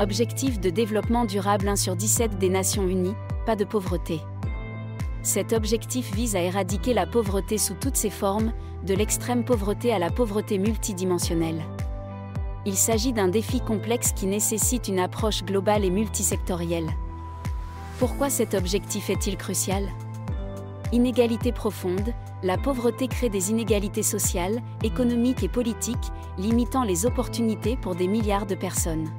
Objectif de développement durable 1 sur 17 des Nations Unies, pas de pauvreté. Cet objectif vise à éradiquer la pauvreté sous toutes ses formes, de l'extrême pauvreté à la pauvreté multidimensionnelle. Il s'agit d'un défi complexe qui nécessite une approche globale et multisectorielle. Pourquoi cet objectif est-il crucial ? Inégalité profonde, la pauvreté crée des inégalités sociales, économiques et politiques, limitant les opportunités pour des milliards de personnes.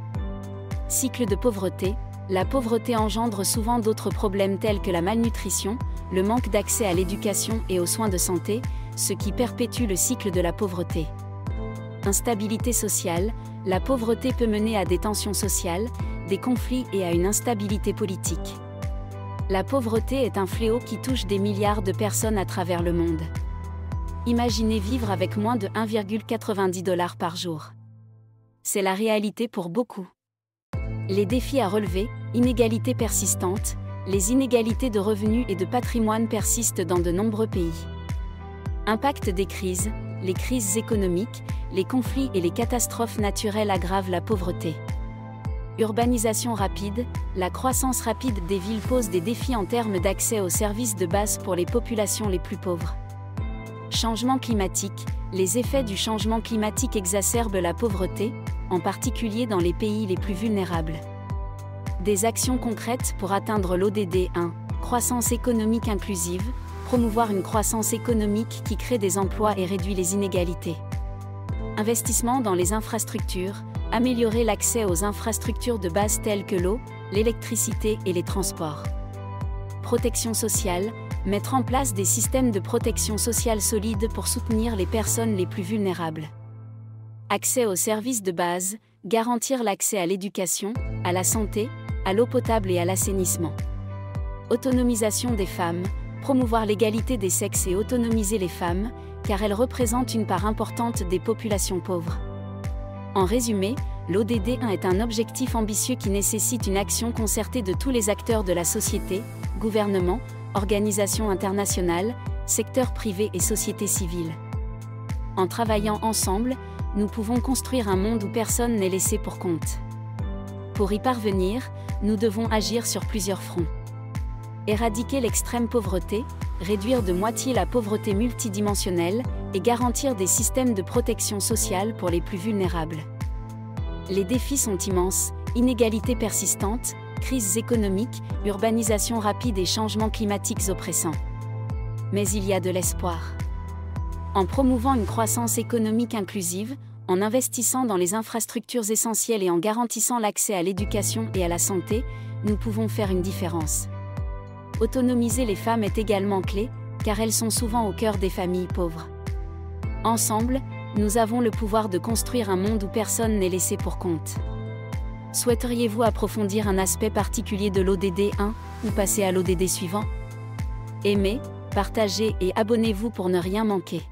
Cycle de pauvreté, la pauvreté engendre souvent d'autres problèmes tels que la malnutrition, le manque d'accès à l'éducation et aux soins de santé, ce qui perpétue le cycle de la pauvreté. Instabilité sociale, la pauvreté peut mener à des tensions sociales, des conflits et à une instabilité politique. La pauvreté est un fléau qui touche des milliards de personnes à travers le monde. Imaginez vivre avec moins de 1,90 $ par jour. C'est la réalité pour beaucoup. Les défis à relever, inégalités persistantes, les inégalités de revenus et de patrimoine persistent dans de nombreux pays. Impact des crises, les crises économiques, les conflits et les catastrophes naturelles aggravent la pauvreté. Urbanisation rapide, la croissance rapide des villes pose des défis en termes d'accès aux services de base pour les populations les plus pauvres. Changement climatique, les effets du changement climatique exacerbent la pauvreté, en particulier dans les pays les plus vulnérables. Des actions concrètes pour atteindre l'ODD 1, croissance économique inclusive, promouvoir une croissance économique qui crée des emplois et réduit les inégalités. Investissement dans les infrastructures, améliorer l'accès aux infrastructures de base telles que l'eau, l'électricité et les transports. Protection sociale, mettre en place des systèmes de protection sociale solides pour soutenir les personnes les plus vulnérables. Accès aux services de base, garantir l'accès à l'éducation, à la santé, à l'eau potable et à l'assainissement. Autonomisation des femmes, promouvoir l'égalité des sexes et autonomiser les femmes, car elles représentent une part importante des populations pauvres. En résumé, l'ODD 1 est un objectif ambitieux qui nécessite une action concertée de tous les acteurs de la société, gouvernements, organisations internationales, secteur privé et société civile. En travaillant ensemble, nous pouvons construire un monde où personne n'est laissé pour compte. Pour y parvenir, nous devons agir sur plusieurs fronts. Éradiquer l'extrême pauvreté, réduire de moitié la pauvreté multidimensionnelle et garantir des systèmes de protection sociale pour les plus vulnérables. Les défis sont immenses, inégalités persistantes, crises économiques, urbanisation rapide et changements climatiques oppressants. Mais il y a de l'espoir. En promouvant une croissance économique inclusive, en investissant dans les infrastructures essentielles et en garantissant l'accès à l'éducation et à la santé, nous pouvons faire une différence. Autonomiser les femmes est également clé, car elles sont souvent au cœur des familles pauvres. Ensemble, nous avons le pouvoir de construire un monde où personne n'est laissé pour compte. Souhaiteriez-vous approfondir un aspect particulier de l'ODD 1 ou passer à l'ODD suivant ? Aimez, partagez et abonnez-vous pour ne rien manquer.